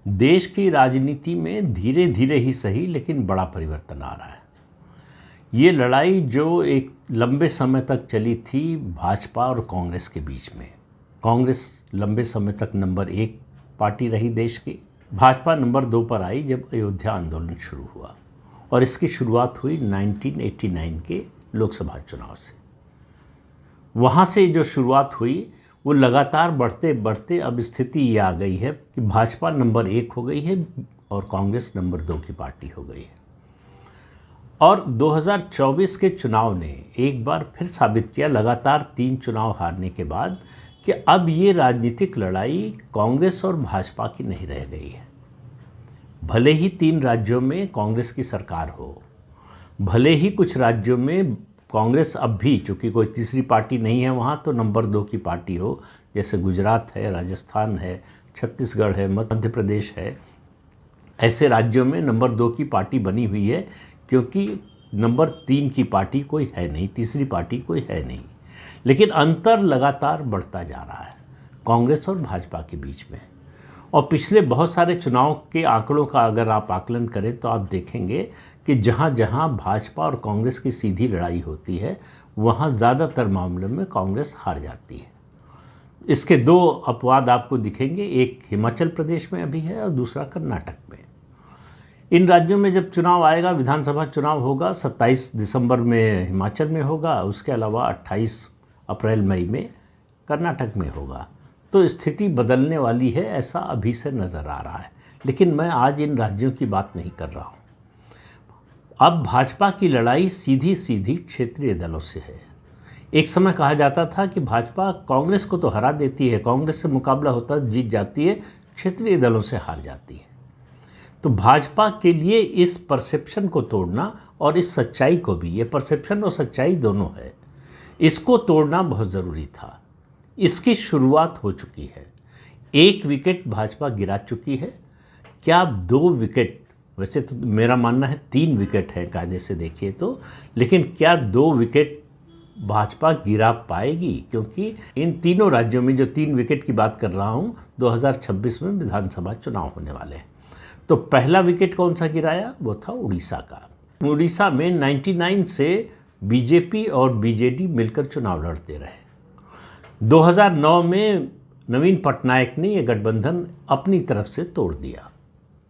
देश की राजनीति में धीरे धीरे ही सही लेकिन बड़ा परिवर्तन आ रहा है। ये लड़ाई जो एक लंबे समय तक चली थी भाजपा और कांग्रेस के बीच में, कांग्रेस लंबे समय तक नंबर 1 पार्टी रही देश की, भाजपा नंबर 2 पर आई जब अयोध्या आंदोलन शुरू हुआ और इसकी शुरुआत हुई 1989 के लोकसभा चुनाव से। वहाँ से जो शुरुआत हुई वो लगातार बढ़ते बढ़ते अब स्थिति ये आ गई है कि भाजपा नंबर 1 हो गई है और कांग्रेस नंबर 2 की पार्टी हो गई है। और 2024 के चुनाव ने एक बार फिर साबित किया, लगातार 3 चुनाव हारने के बाद, कि अब ये राजनीतिक लड़ाई कांग्रेस और भाजपा की नहीं रह गई है। भले ही 3 राज्यों में कांग्रेस की सरकार हो, भले ही कुछ राज्यों में कांग्रेस अब भी, चूँकि कोई तीसरी पार्टी नहीं है वहाँ, तो नंबर 2 की पार्टी हो, जैसे गुजरात है, राजस्थान है, छत्तीसगढ़ है, मध्य प्रदेश है, ऐसे राज्यों में नंबर 2 की पार्टी बनी हुई है, क्योंकि नंबर 3 की पार्टी कोई है नहीं, तीसरी पार्टी कोई है नहीं। लेकिन अंतर लगातार बढ़ता जा रहा है कांग्रेस और भाजपा के बीच में। और पिछले बहुत सारे चुनाव के आंकड़ों का अगर आप आकलन करें तो आप देखेंगे कि जहाँ जहाँ भाजपा और कांग्रेस की सीधी लड़ाई होती है वहाँ ज़्यादातर मामलों में कांग्रेस हार जाती है। इसके 2 अपवाद आपको दिखेंगे, एक हिमाचल प्रदेश में अभी है और दूसरा कर्नाटक में। इन राज्यों में जब चुनाव आएगा, विधानसभा चुनाव होगा, 27 दिसंबर में हिमाचल में होगा, उसके अलावा 28 अप्रैल मई में कर्नाटक में होगा, तो स्थिति बदलने वाली है, ऐसा अभी से नज़र आ रहा है। लेकिन मैं आज इन राज्यों की बात नहीं कर रहा हूँ। अब भाजपा की लड़ाई सीधी सीधी क्षेत्रीय दलों से है। एक समय कहा जाता था कि भाजपा कांग्रेस को तो हरा देती है, कांग्रेस से मुकाबला होता जीत जाती है, क्षेत्रीय दलों से हार जाती है। तो भाजपा के लिए इस परसेप्शन को तोड़ना और इस सच्चाई को भी, ये परसेप्शन और सच्चाई दोनों है, इसको तोड़ना बहुत ज़रूरी था। इसकी शुरुआत हो चुकी है। 1 विकेट भाजपा गिरा चुकी है। क्या 2 विकेट, वैसे तो मेरा मानना है 3 विकेट है कायदे से देखिए तो, लेकिन क्या 2 विकेट भाजपा गिरा पाएगी? क्योंकि इन तीनों राज्यों में, जो 3 विकेट की बात कर रहा हूँ, 2026 में विधानसभा चुनाव होने वाले हैं। तो पहला विकेट कौन सा गिराया? वो था उड़ीसा का। उड़ीसा में 99 से बीजेपी और बीजेडी मिलकर चुनाव लड़ते रहे। 2009 में नवीन पटनायक ने ये गठबंधन अपनी तरफ से तोड़ दिया।